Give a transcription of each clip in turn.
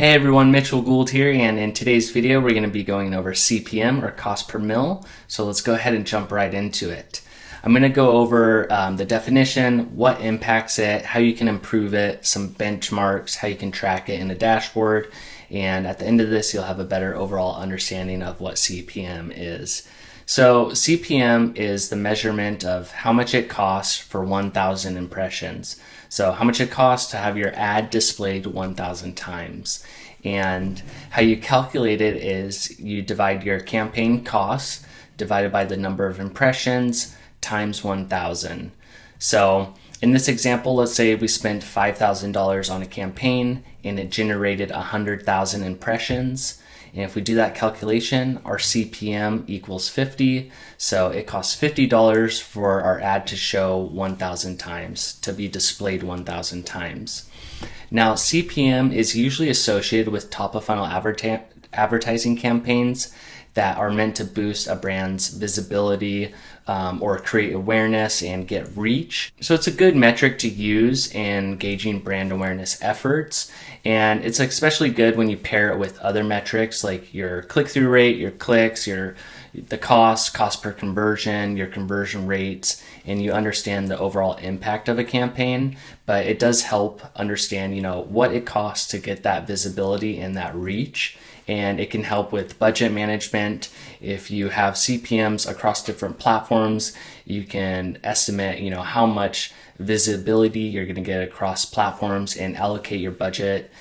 Hey everyone, Mitchell Gould here, and in today's video we're going to be going over CPM, or cost per mil. So let's go ahead and jump right into it. I'm going to go over the definition, what impacts it, how you can improve it, some benchmarks, how you can track it in a dashboard, and at the end of this you'll have a better overall understanding of what CPM is. So CPM is the measurement of how much it costs for 1,000 impressions. So how much it costs to have your ad displayed 1,000 times. And how you calculate it is you divide your campaign costs divided by the number of impressions times 1,000. So in this example, let's say we spent $5,000 on a campaign and it generated 100,000 impressions. And if we do that calculation, our CPM equals 50. So it costs $50 for our ad to show 1,000 times, to be displayed 1,000 times. Now, CPM is usually associated with top of funnel advertising campaigns that are meant to boost a brand's visibility or create awareness and get reach. So it's a good metric to use in gauging brand awareness efforts. And it's especially good when you pair it with other metrics like your click-through rate, your clicks, the cost per conversion, your conversion rates, and you understand the overall impact of a campaign. But it does help understand, what it costs to get that visibility and that reach. And it can help with budget management. If you have CPMs across different platforms, you can estimate, how much visibility you're going to get across platforms and allocate your budget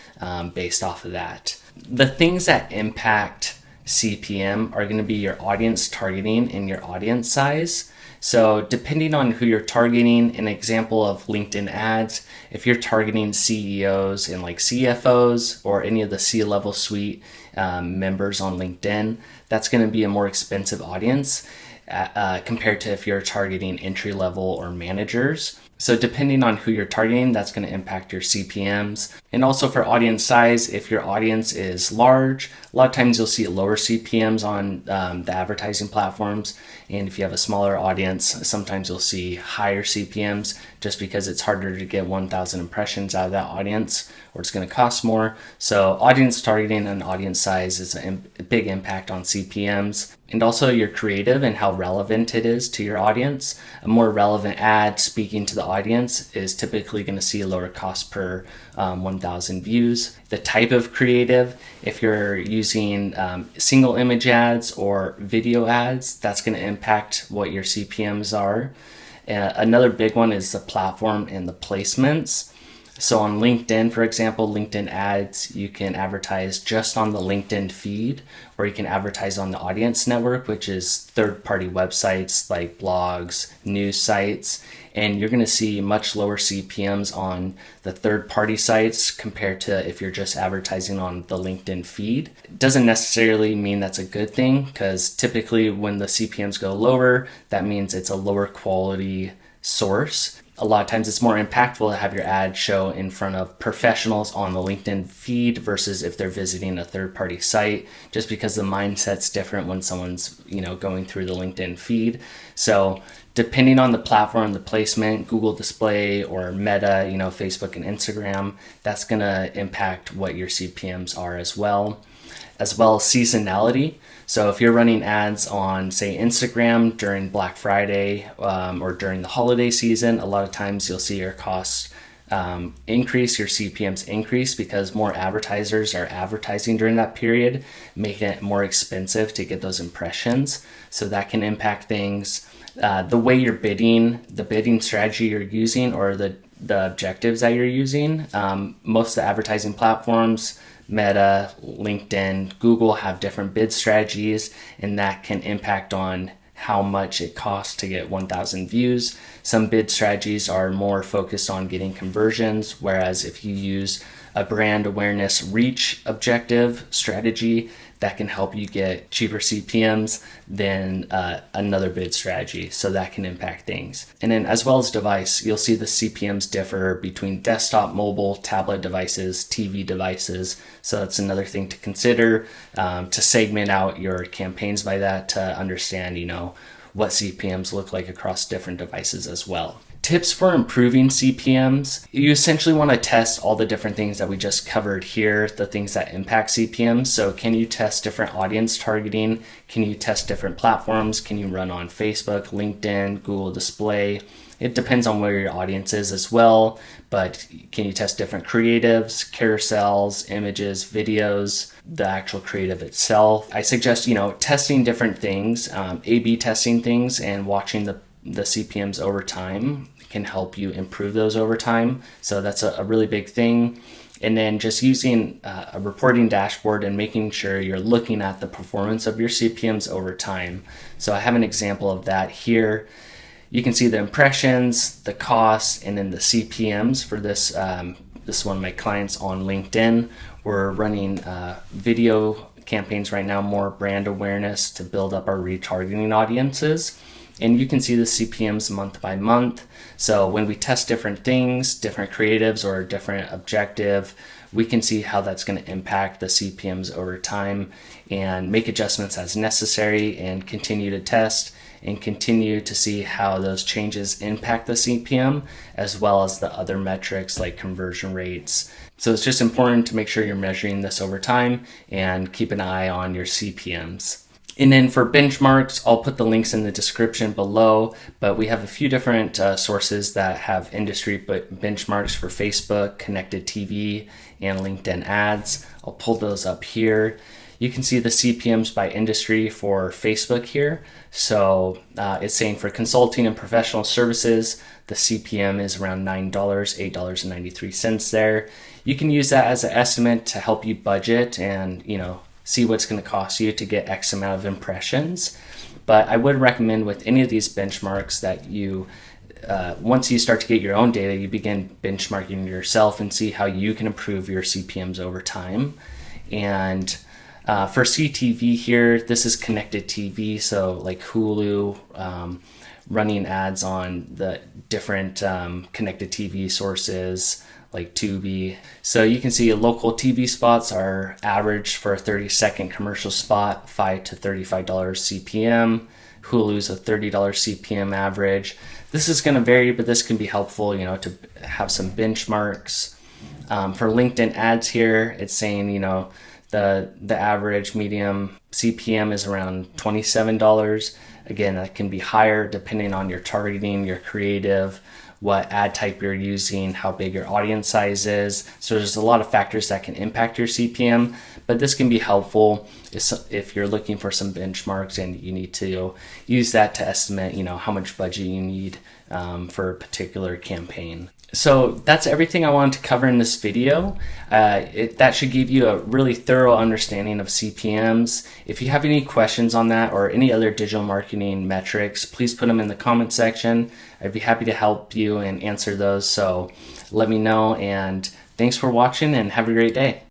based off of that. The things that impact CPM are going to be your audience targeting and your audience size. So depending on who you're targeting, an example of LinkedIn ads, if you're targeting CEOs and like CFOs or any of the C-level suite members on LinkedIn, that's going to be a more expensive audience compared to if you're targeting entry level or managers. So depending on who you're targeting, that's going to impact your CPMs. And also for audience size, if your audience is large, a lot of times you'll see lower CPMs on the advertising platforms. And if you have a smaller audience, sometimes you'll see higher CPMs just because it's harder to get 1,000 impressions out of that audience, or it's going to cost more. So audience targeting and audience size is a big impact on CPMs. And also your creative and how relevant it is to your audience. A more relevant ad speaking to the audience is typically going to see a lower cost per 1,000 views. The type of creative, if you're using single image ads or video ads, that's going to impact what your CPMs are. Another big one is the platform and the placements. So on LinkedIn, for example, LinkedIn ads, you can advertise just on the LinkedIn feed, or you can advertise on the audience network, which is third-party websites like blogs, news sites, and you're going to see much lower CPMs on the third-party sites compared to if you're just advertising on the LinkedIn feed. It doesn't necessarily mean that's a good thing, because typically when the CPMs go lower, that means it's a lower quality source. A lot of times it's more impactful to have your ad show in front of professionals on the LinkedIn feed versus if they're visiting a third-party site, just because the mindset's different when someone's, going through the LinkedIn feed. So depending on the platform, the placement, Google Display or Meta, Facebook and Instagram, that's going to impact what your CPMs are as well as seasonality. So if you're running ads on, say, Instagram during Black Friday or during the holiday season, a lot of times you'll see your costs increase, your CPMs increase, because more advertisers are advertising during that period, making it more expensive to get those impressions. So that can impact things. The way you're bidding, the bidding strategy you're using, or the objectives that you're using. Most of the advertising platforms, Meta, LinkedIn, Google, have different bid strategies, and that can impact on how much it costs to get 1,000 views. Some bid strategies are more focused on getting conversions, whereas if you use a brand awareness reach objective strategy, that can help you get cheaper CPMs than another bid strategy. So that can impact things. And then as well as device, you'll see the CPMs differ between desktop, mobile, tablet devices, TV devices. So that's another thing to consider, to segment out your campaigns by that, to understand, what CPMs look like across different devices as well. Tips for improving CPMs. You essentially want to test all the different things that we just covered here, the things that impact CPMs. So can you test different audience targeting? Can you test different platforms? Can you run on Facebook, LinkedIn, Google Display? It depends on where your audience is as well, but can you test different creatives, carousels, images, videos, the actual creative itself? I suggest, testing different things, A/B testing things, and watching the CPMs over time can help you improve those over time. So that's a really big thing. And then just using a reporting dashboard and making sure you're looking at the performance of your CPMs over time. So I have an example of that here. You can see the impressions, the costs, and then the CPMs for this. This is one of my clients on LinkedIn. We're running video campaigns right now, more brand awareness to build up our retargeting audiences. And you can see the CPMs month by month. So when we test different things, different creatives or a different objective, we can see how that's going to impact the CPMs over time and make adjustments as necessary and continue to test and continue to see how those changes impact the CPM as well as the other metrics like conversion rates. So it's just important to make sure you're measuring this over time and keep an eye on your CPMs. And then for benchmarks, I'll put the links in the description below, but we have a few different sources that have industry benchmarks for Facebook, connected TV, and LinkedIn ads. I'll pull those up here. You can see the CPMs by industry for Facebook here. So it's saying for consulting and professional services, the CPM is around $9, $8.93 there. You can use that as an estimate to help you budget and, see what's going to cost you to get X amount of impressions. But I would recommend with any of these benchmarks that you, once you start to get your own data, you begin benchmarking yourself and see how you can improve your CPMs over time. And for CTV here, this is connected TV, so like Hulu, running ads on the different connected TV sources like Tubi. So you can see local TV spots are average for a 30-second commercial spot, $5 to $35 CPM. Hulu's a $30 CPM average. This is going to vary, but this can be helpful, to have some benchmarks. For LinkedIn ads here, it's saying, the average medium CPM is around $27. Again, that can be higher depending on your targeting, your creative, what ad type you're using, how big your audience size is. So there's a lot of factors that can impact your CPM, but this can be helpful if you're looking for some benchmarks and you need to use that to estimate, how much budget you need for a particular campaign. So that's everything I wanted to cover in this video. That should give you a really thorough understanding of CPMs. If you have any questions on that or any other digital marketing metrics, please put them in the comment section. I'd be happy to help you and answer those. So let me know, and thanks for watching and have a great day.